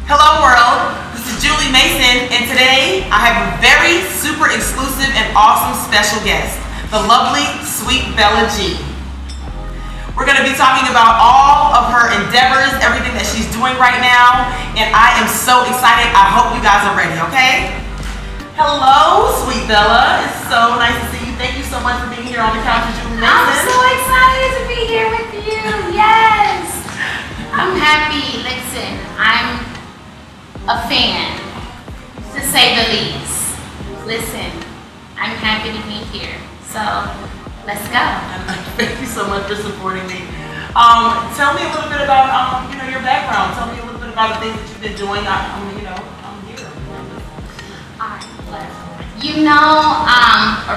Hello world, this is Julie Mason, and today I have a very super exclusive and awesome special guest, the lovely, sweet Bella G. We're going to be talking about all of her endeavors, everything that she's doing right now, and I am so excited. I hope you guys are ready, okay? Hello, sweet Bella. It's so nice to see you. Thank you so much for being here on the couch with Julie Mason. I'm so excited to be here with you. Yes. I'm happy. Listen, I'm a fan, to say the least. Listen, I'm happy to be here. So, let's go. Thank you so much for supporting me. Tell me a little bit about your background. Tell me a little bit about the things that you've been doing. I'm here.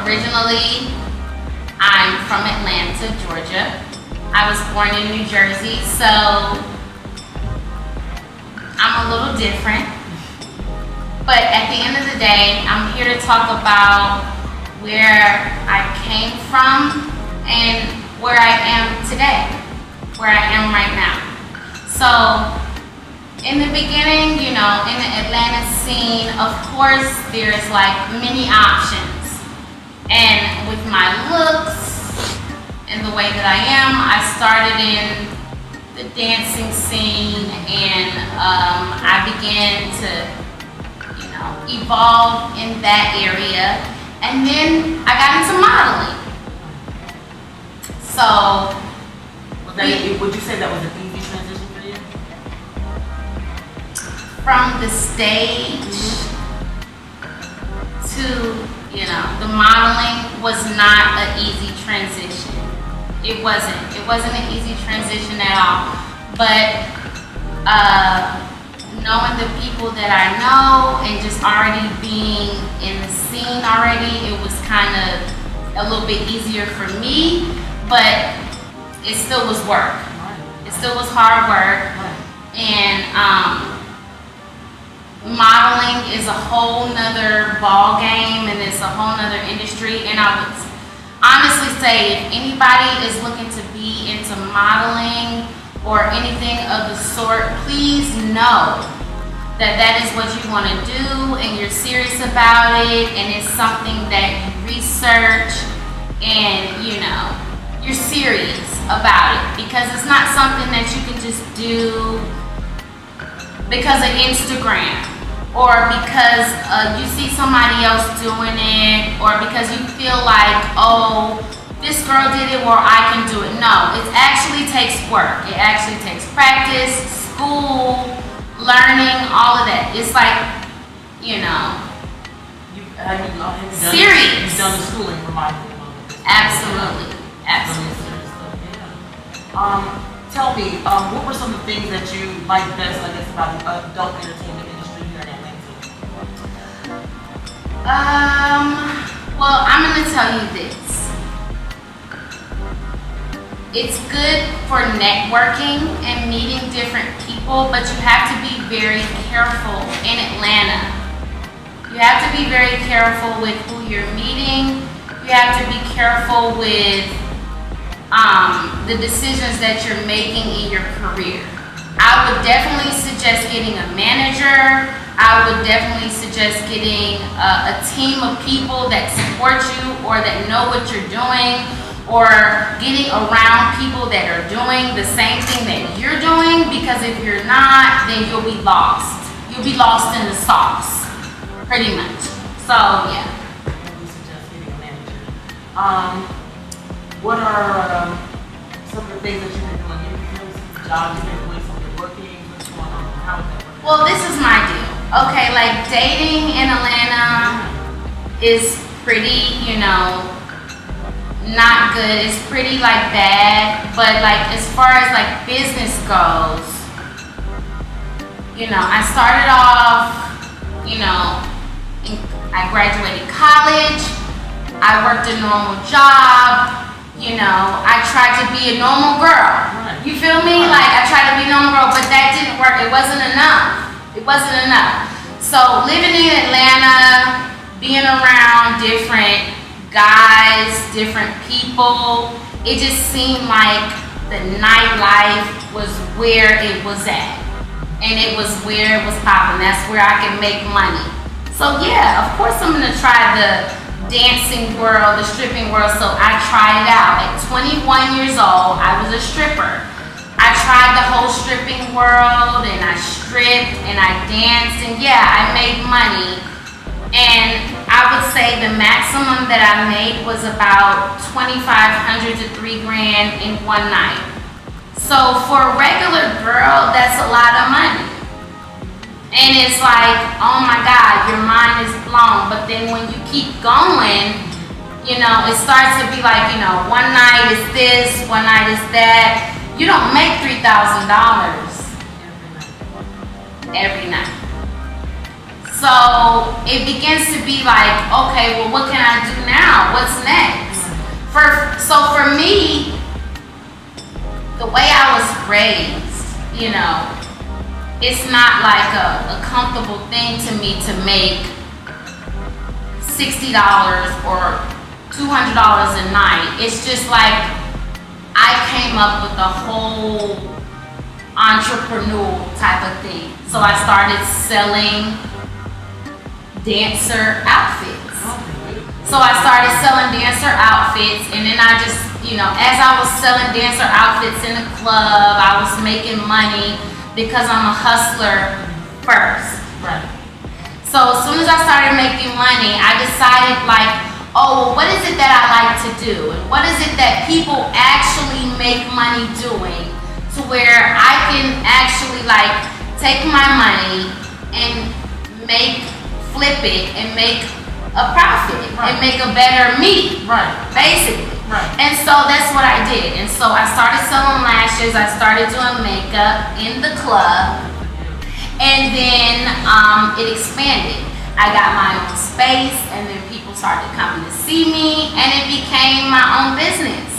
Originally, I'm from Atlanta, Georgia. I was born in New Jersey, so I'm a little different. But at the end of the day, I'm here to talk about where I came from and where I am today, where I am right now. So, in the beginning, in the Atlanta scene, of course, there's like many options. And with my looks and the way that I am, I started in the dancing scene, and I began to, evolve in that area. And then I got into modeling. So, would you say that was an easy transition for you? From the stage to, the modeling was not an easy transition. It wasn't an easy transition at all. But knowing the people that I know and just already being in the scene already, it was kind of a little bit easier for me, but it still was work. It still was hard work. And modeling is a whole nother ball game, and it's a whole nother industry. And I would honestly say, if anybody is looking to be into modeling or anything of the sort, please know that that is what you want to do, and you're serious about it, and it's something that you research, and you're serious about it, because it's not something that you can just do because of Instagram, or because you see somebody else doing it, or because you feel like, oh, this girl did it, well, I can do it. No, it actually takes work. It actually takes practice, school, learning, all of that. It's like, serious. You've done the schooling for modeling. Absolutely. Tell me, what were some of the things that you like best, I guess, about the adult entertainment industry here in Atlanta? Well, I'm going to tell you this. It's good for networking and meeting different people, but you have to be very careful in Atlanta. You have to be very careful with who you're meeting. You have to be careful with the decisions that you're making in your career. I would definitely suggest getting a manager. I would definitely suggest getting a team of people that support you or that know what you're doing, or getting around people that are doing the same thing that you're doing, because if you're not, then you'll be lost. You'll be lost in the sauce, pretty much. So, yeah. You suggest getting a manager. What are some of the things that you've been doing? Some jobs you've been doing, some of the working, what's going on? How is that working? Well, this is my deal. Okay, like dating in Atlanta is pretty, not good. It's pretty like bad, but like as far as like business goes, I started off, I graduated college, I worked a normal job, I tried to be a normal girl. You feel me? Like I tried to be a normal girl, but that didn't work. It wasn't enough. So living in Atlanta, being around different guys, different people, it just seemed like the nightlife was where it was at. and it was where it was popping. That's where I can make money. So yeah, of course I'm gonna try the dancing world, the stripping world. So I tried it out. At 21 years old, I was a stripper. I tried the whole stripping world, and I stripped and I danced, and yeah, I made money. And I would say the maximum that I made was about $2,500 to $3,000 in one night. So for a regular girl, that's a lot of money. And it's like, oh my God, your mind is blown. But then when you keep going, you know, it starts to be like, you know, one night is this, one night is that. You don't make $3,000 every night. So it begins to be like, okay, well, what can I do now? What's next? So for me, the way I was raised, you know, it's not like a comfortable thing to me to make $60 or $200 a night. It's just like I came up with a whole entrepreneurial type of thing. So I started selling dancer outfits. So I started selling dancer outfits, and then I just, you know, as I was selling dancer outfits in the club, I was making money because I'm a hustler first. Right. So as soon as I started making money, I decided like, oh, well, what is it that I like to do? And what is it that people actually make money doing, to where I can actually like take my money and flip it and make a profit, right, and make a better me, right, basically. Right. And so that's what I did. And so I started selling lashes, I started doing makeup in the club, and then it expanded. I got my own space, and then people started coming to see me, and it became my own business.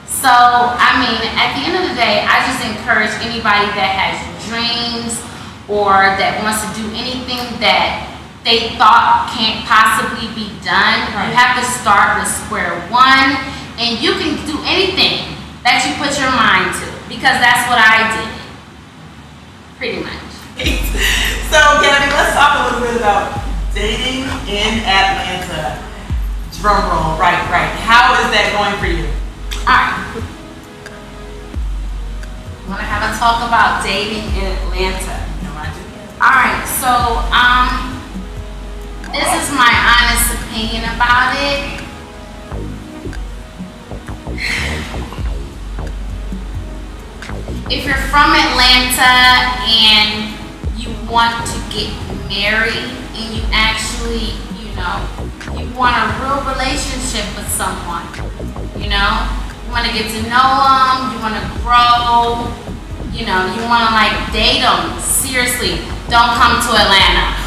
So, I mean, at the end of the day, I just encourage anybody that has dreams or that wants to do anything that they thought can't possibly be done. Right. You have to start with square one, and you can do anything that you put your mind to, because that's what I did, pretty much. So, Gabby, let's talk a little bit about dating in Atlanta. Drum roll, right. How is that going for you? Alright. Want to have a talk about dating in Atlanta? No, I do. Alright, so, this is my honest opinion about it. If you're from Atlanta and you want to get married and you actually, you know, you want a real relationship with someone, you know, you want to get to know them, you want to grow, you know, you want to like date them. Seriously, don't come to Atlanta.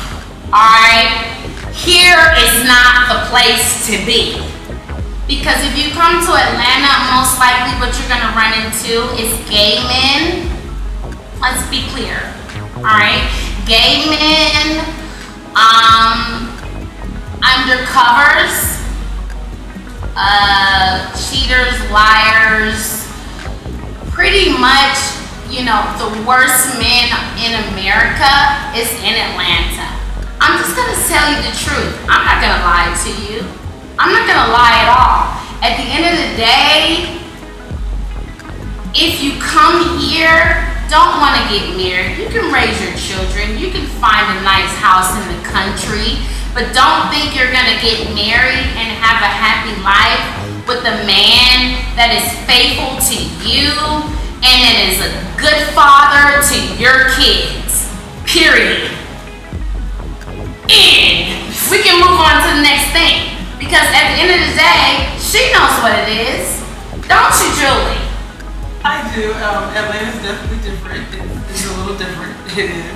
Alright? Here is not the place to be. Because if you come to Atlanta, most likely what you're gonna run into is gay men. Let's be clear. Alright? Gay men, undercovers, cheaters, liars, pretty much, you know, the worst men in America is in Atlanta. I'm just gonna tell you the truth. I'm not gonna lie to you. I'm not gonna lie at all. At the end of the day, if you come here, don't want to get married, you can raise your children, you can find a nice house in the country, but don't think you're gonna get married and have a happy life with a man that is faithful to you and that is a good father to your kids. Period. And we can move on to the next thing. Because at the end of the day, she knows what it is. Don't you, Julie? I do. Atlanta's definitely different. It's a little different. It is.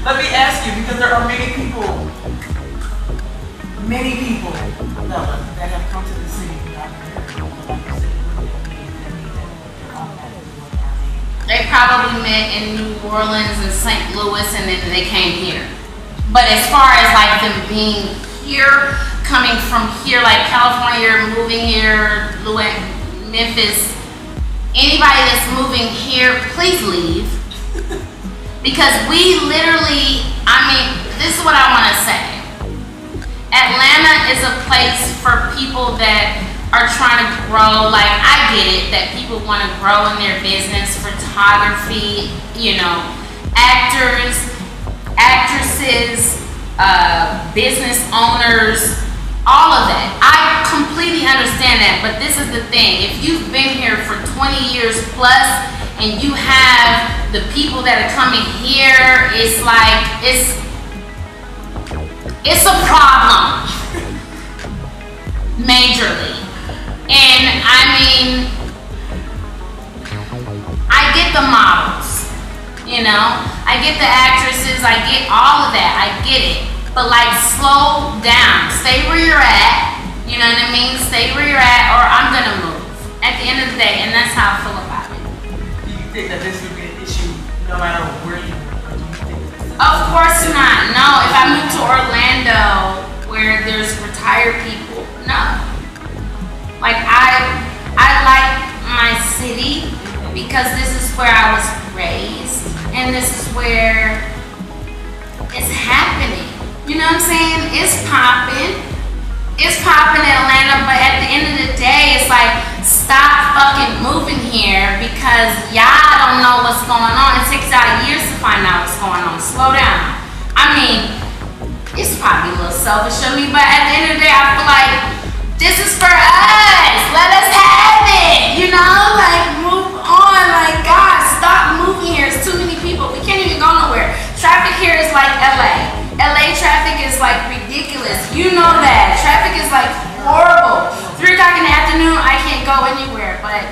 Let me ask you, because there are many people, Bella, that have come to the city without marriage. They probably met in New Orleans and St. Louis, and then they came here. But as far as like them being here, coming from here, like California, moving here, Memphis, anybody that's moving here, please leave. Because we literally, this is what I want to say. Atlanta is a place for people that are trying to grow. Like, I get it that people want to grow in their business, photography, actors, actresses, business owners, all of that. I completely understand that, but this is the thing. If you've been here for 20 years plus and you have the people that are coming here, it's like, it's a problem. Majorly. And I get the models, I get the actresses, I get all of that, I get it. But like, slow down, stay where you're at, you know what I mean? Stay where you're at, or I'm gonna move at the end of the day, and that's how I feel about it. Do you think that this would be an issue no matter where you move? Of course not. No, if I move to Orlando where there's retired people, no. Like, I like my city because this is where I was raised and this is where it's happening. You know what I'm saying? It's popping. It's popping in Atlanta, but at the end of the day, it's like, stop fucking moving here because y'all don't know what's going on. It takes y'all years to find out what's going on. Slow down. It's probably a little selfish of me, but at the end of the day, I feel like this is for us. Let us have it. Like, move on. Like, God, stop moving here. It's too many people. We can't even go nowhere. Traffic here is like LA. LA traffic is like ridiculous. You know that. Traffic is like horrible. 3 o'clock in the afternoon, I can't go anywhere, but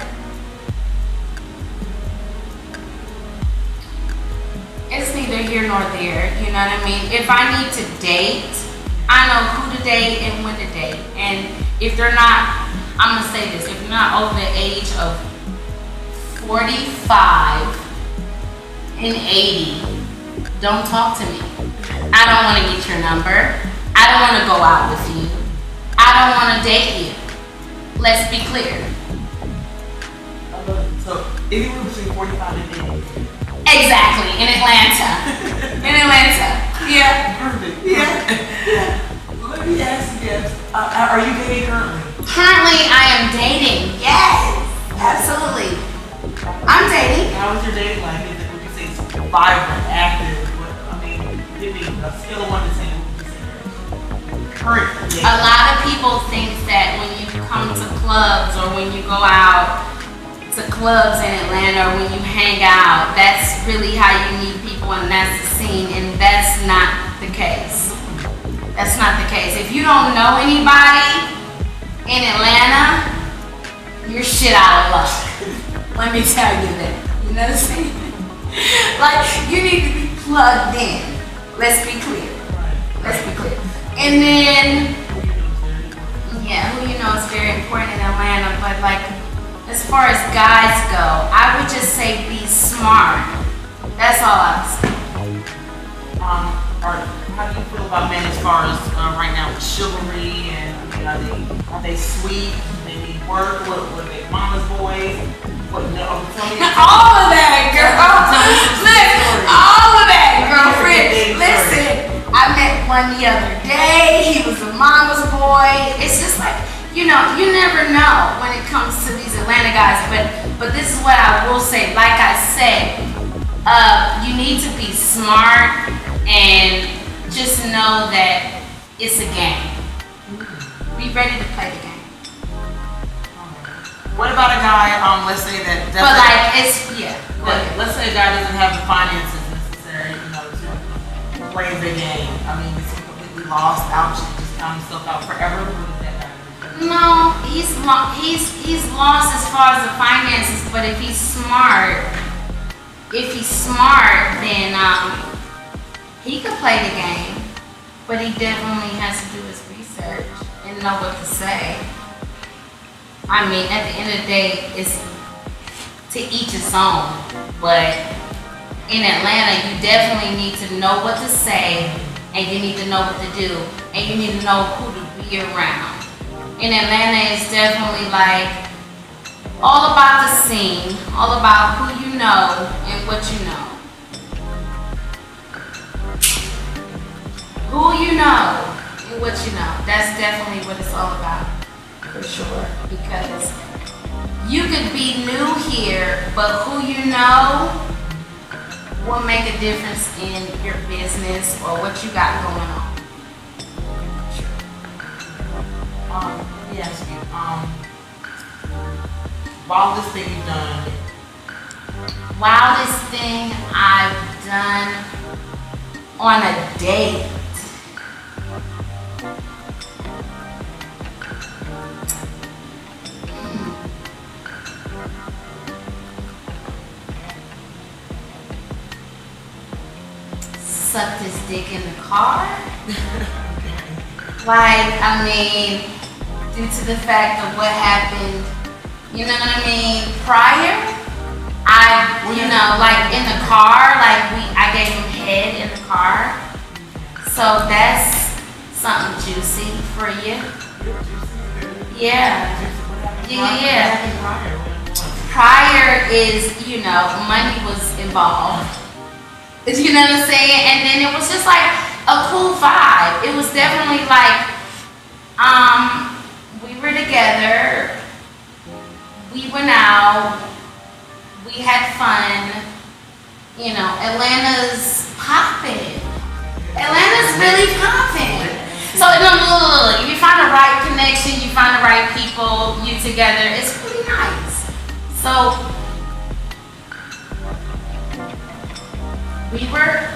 it's neither here nor there, you know what I mean? If I need to date, I know who to date and when to date. And if they're not, I'm gonna say this, if you're not over the age of 45 and 80, don't talk to me. I don't wanna get your number. I don't wanna go out with you. I don't wanna date you. Let's be clear. So, anywhere between 45 and 80. Exactly, in Atlanta. Yeah. Perfect. Yeah. Let me ask you this. Are you dating currently? Currently, I am dating. Yes, absolutely. I'm dating. How is your dating life? Would you say it's vibrant, active? Give me a scale of 1 to 10. What would you say? Current dating. A lot of people think that when you come to clubs or when you go out to clubs in Atlanta or when you hang out, that's really how you meet people and that's the scene, and that's not the case. That's not the case. If you don't know anybody in Atlanta, you're shit out of luck. Let me tell you that. You know what I'm saying? Like, you need to be plugged in. Let's be clear. And then, who you know is very important in Atlanta, but like, as far as guys go, I would just say be smart. That's all I would say. How do you feel about men as far as right now with chivalry and are they sweet? Do they need work? What are they, mama's boys? Tell me. All of that, girl. Look, all of that, girlfriend. Listen, I met one the other day. He was a mama's boy. It's just like, you never know when it comes to these Atlanta guys, but this is what I will say. Like I said, you need to be smart and just know that it's a game. Be ready to play the game. What about a guy, let's say that doesn't... But like, let's say a guy doesn't have the finances necessary, to play the game. He's completely lost out, should just count himself out forever. No, he's lost as far as the finances, but if he's smart, then he could play the game, but he definitely has to do his research and know what to say. At the end of the day, it's to each his own, but in Atlanta, you definitely need to know what to say, and you need to know what to do, and you need to know who to be around. In Atlanta, it's definitely like all about the scene, all about who you know and what you know. who you know and what you know. That's definitely what it's all about. For sure. Because you could be new here, but who you know will make a difference in your business or what you got going on. Let me ask you, wildest thing you've done? Wildest thing I've done on a date. Sucked his dick in the car. Like, I mean, due to the fact of what happened, you know what I mean, prior, like in the car, like I gave him head in the car. So that's something juicy for you. Yeah. Prior is, money was involved. You know what I'm saying? And then it was just like a cool vibe. It was definitely like, we were together, we went out, we had fun. Atlanta's popping. Atlanta's really popping. So if you find the right connection, you find the right people, you together, it's really nice. So we were,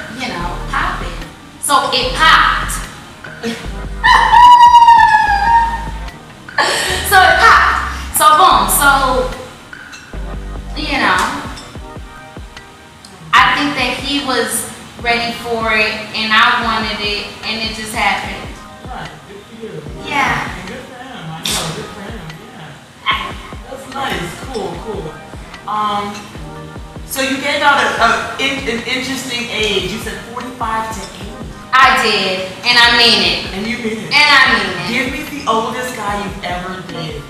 popping. So it popped. So it popped. So boom. So, I think that he was ready for it and I wanted it and it just happened. Right, good for you. Yeah. And good for him. I know, good for him. Yeah. That's nice. Cool. So you gave out an interesting age. You said 45 to 80. I did, and I mean it. And you mean it. And I mean it. Give me the oldest guy you've ever dated,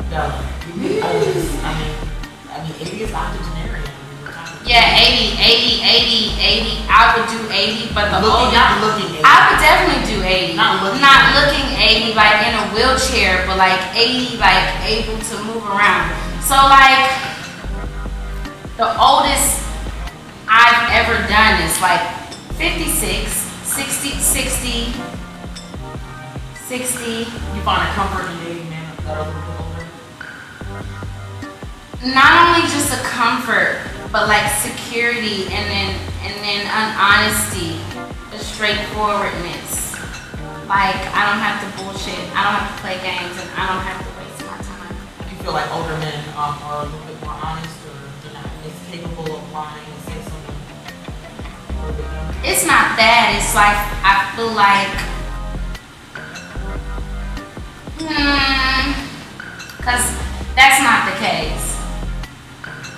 Bella. Give me the oldest. I mean, 80 is octogenarian. Yeah, 80. I would do 80, but the oldest. Not looking 80. I would definitely do 80. Not looking 80, like in a wheelchair, but like 80, like able to move around. So like, the oldest I've ever done is like 56, 60. You find a comfort in dating men that are a little bit older? Not only just a comfort, but like security and then an honesty, a straightforwardness. Like I don't have to bullshit, I don't have to play games, and I don't have to waste my time. You feel like older men are a little bit more honest, or they're not as capable of lying and saying something a little bit younger? It's not that, it's like I feel like because that's not the case.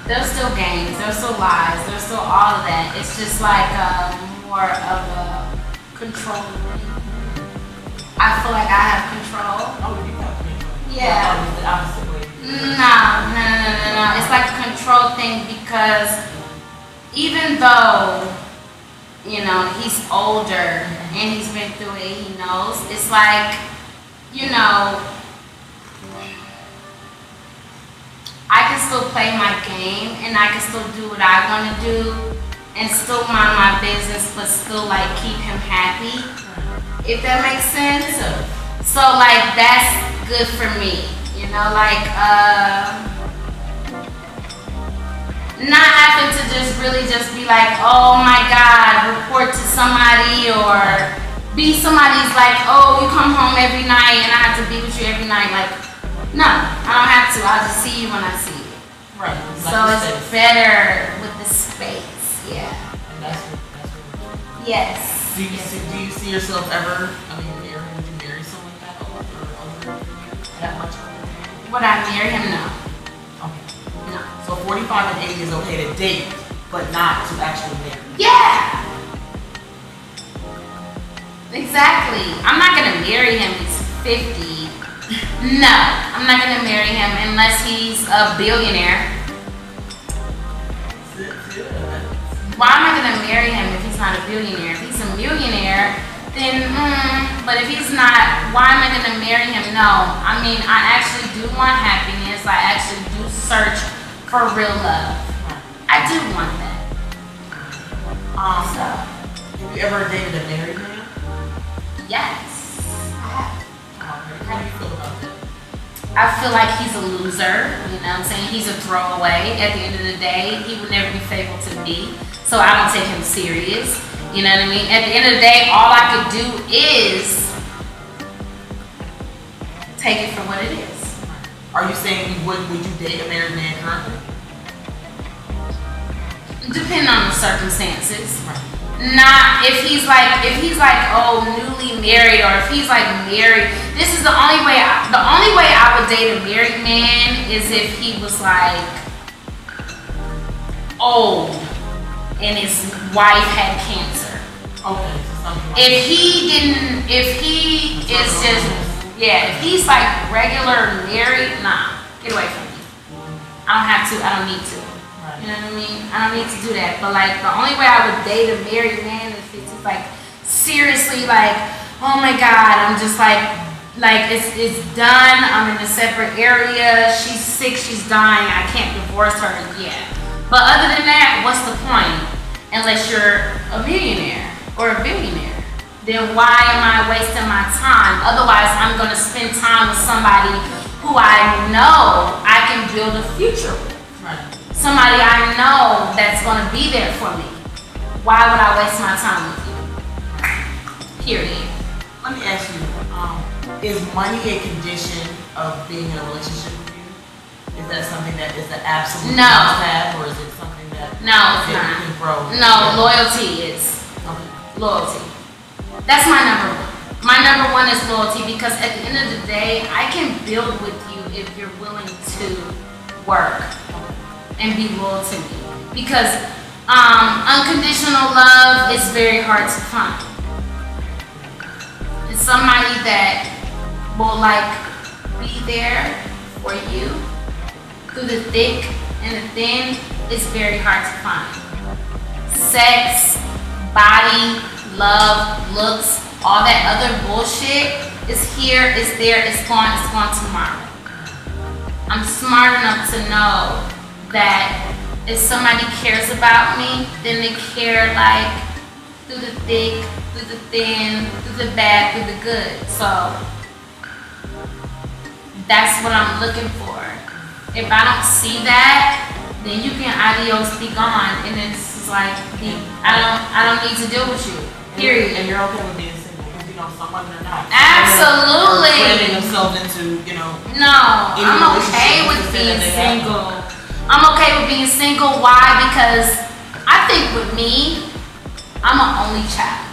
There's still games, there's still lies, there's still all of that. It's just like more of a control thing. I feel like I have control. Oh, you have control. Yeah. Well, the opposite way. No. It's like a control thing because even though, he's older and he's been through it, he knows. It's like, I can still play my game and I can still do what I want to do and still mind my business, but still like keep him happy. If that makes sense. So like that's good for me. Not having to just really just be like, oh my God, report to somebody or be somebody's like, oh, you come home every night and I have to be with you every night. Like, no, I don't have to. I'll just see you when I see you. Right. So it's better with the space. Yeah. And that's what Yes. Do you see yourself ever? Would you marry someone that old or older? That much older? Would I marry him? No. Okay. No. So 45 and 80 is okay to date, but not to actually marry. Yeah. Exactly. I'm not gonna marry him. He's 50. No, I'm not gonna marry him unless he's a billionaire. Why am I gonna marry him if he's not a billionaire? If he's a millionaire, then, but if he's not, why am I gonna marry him? No, I mean, I actually do want happiness. I actually do search for real love. I do want that. So, have you ever dated a married man? yes, I have. How do you feel about that? I feel like he's a loser, you know what I'm saying? He's a throwaway. At the end of the day, he would never be faithful to me, so I don't take him serious. You know what I mean? At the end of the day, all I could do is take it for what it is. Are you saying would you date a married man currently? Depending on the circumstances. Not if he's like newly married, or if he's like married. This is the only way I would date a married man is if he was like old and his wife had cancer. Okay, so something like If he's like regular married, nah, get away from me. I don't need to. You know what I mean? I don't need to do that. But like the only way I would date a married man is if it's like seriously like, oh my God, I'm just like it's done. I'm in a separate area. She's sick. She's dying. I can't divorce her. Yeah. But other than that, what's the point? Unless you're a millionaire or a billionaire, then why am I wasting my time? Otherwise, I'm gonna spend time with somebody who I know I can build a future with. Right. Somebody I know that's gonna be there for me. Why would I waste my time with you? Period. Let me ask you, is money a condition of being in a relationship with you? Is that something that is the absolute must-have, or is it something that it's not. you can grow? No, loyalty is. Okay. Loyalty. That's my number one. My number one is loyalty, because at the end of the day, I can build with you if you're willing to work and be loyal to me. Because unconditional love is very hard to find. It's somebody that will like be there for you through the thick and the thin is very hard to find. Sex, body, love, looks, all that other bullshit is here, is there, it's gone tomorrow. I'm smart enough to know that if somebody cares about me, then they care like through the thick, through the thin, through the bad, through the good. So that's what I'm looking for. If I don't see that, then you can adios, be gone, and it's like I don't need to deal with you. Period. And you're okay with being single because you know some women are not. Absolutely. Planning themselves into No, I'm okay with being single. I'm okay with being single. Why? Because I think with me, I'm an only child.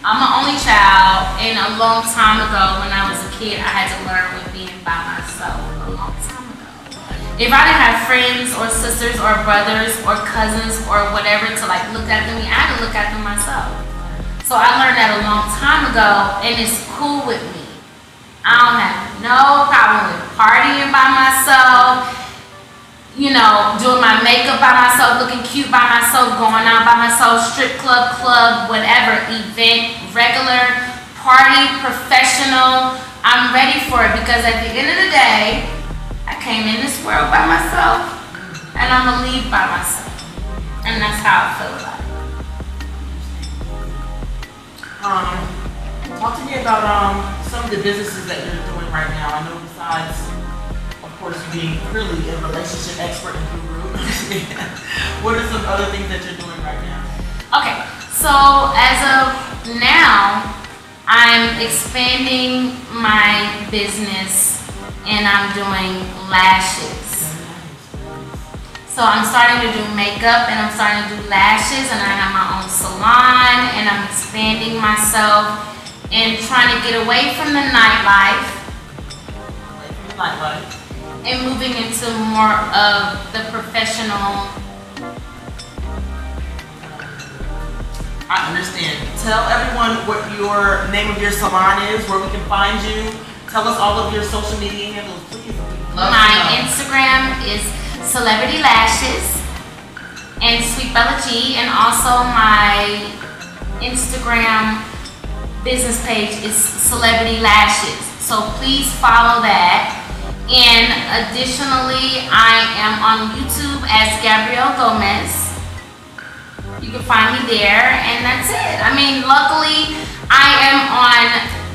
I'm an only child, and a long time ago when I was a kid, I had to learn with being by myself a long time ago. If I didn't have friends or sisters or brothers or cousins or whatever to like look after me, I had to look after myself. So I learned that a long time ago, and it's cool with me. I don't have no problem with partying by myself, doing my makeup by myself, looking cute by myself, going out by myself, strip club, whatever, event, regular, party, professional. I'm ready for it because at the end of the day, I came in this world by myself and I'm gonna leave by myself. And that's how I feel about it. Talk to me about some of the businesses that you're doing right now. I know besides, of course, you being really a relationship expert and guru, what are some other things that you're doing right now? Okay, so as of now, I'm expanding my business and I'm doing lashes. So I'm starting to do makeup and I'm starting to do lashes, and I have my own salon, and I'm expanding myself and trying to get away from the nightlife. And moving into more of the professional. I understand. Tell everyone what your name of your salon is, where we can find you. Tell us all of your social media handles, please. My Instagram is Celebrity Lashes and Sweet Bella G, and also my Instagram business page is Celebrity Lashes. So please follow that. And additionally, I am on YouTube as Gabrielle Gomez. You can find me there, and that's it. I mean, luckily, I am on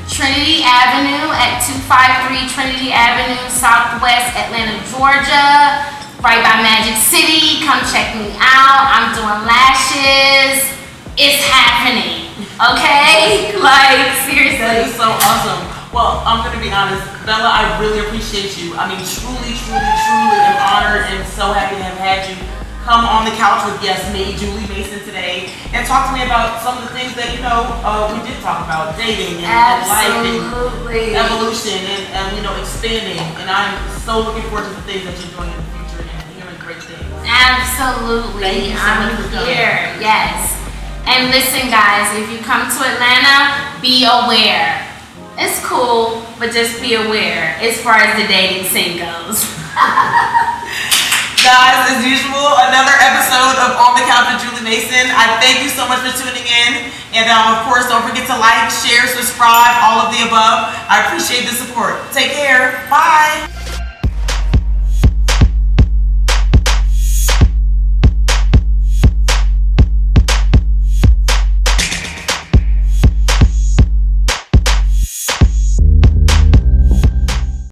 Trinity Avenue at 253 Trinity Avenue, Southwest Atlanta, Georgia, right by Magic City. Come check me out. I'm doing lashes. It's happening, okay? Like, seriously. That is so awesome. Well, I'm going to be honest, Bella, I really appreciate you. I mean, truly am honored and so happy to have had you come on the couch with, yes, me, Julie Mason today, and talk to me about some of the things that, we did talk about, dating and life and evolution and expanding. And I'm so looking forward to the things that you're doing in the future and hearing great things. Absolutely. Thank you so much for coming. Here, yes. And listen, guys, if you come to Atlanta, be aware. It's cool, but just be aware as far as the dating scene goes. Guys, as usual, another episode of On the Couch with Julie Mason. I thank you so much for tuning in. And of course, don't forget to like, share, subscribe, all of the above. I appreciate the support. Take care. Bye.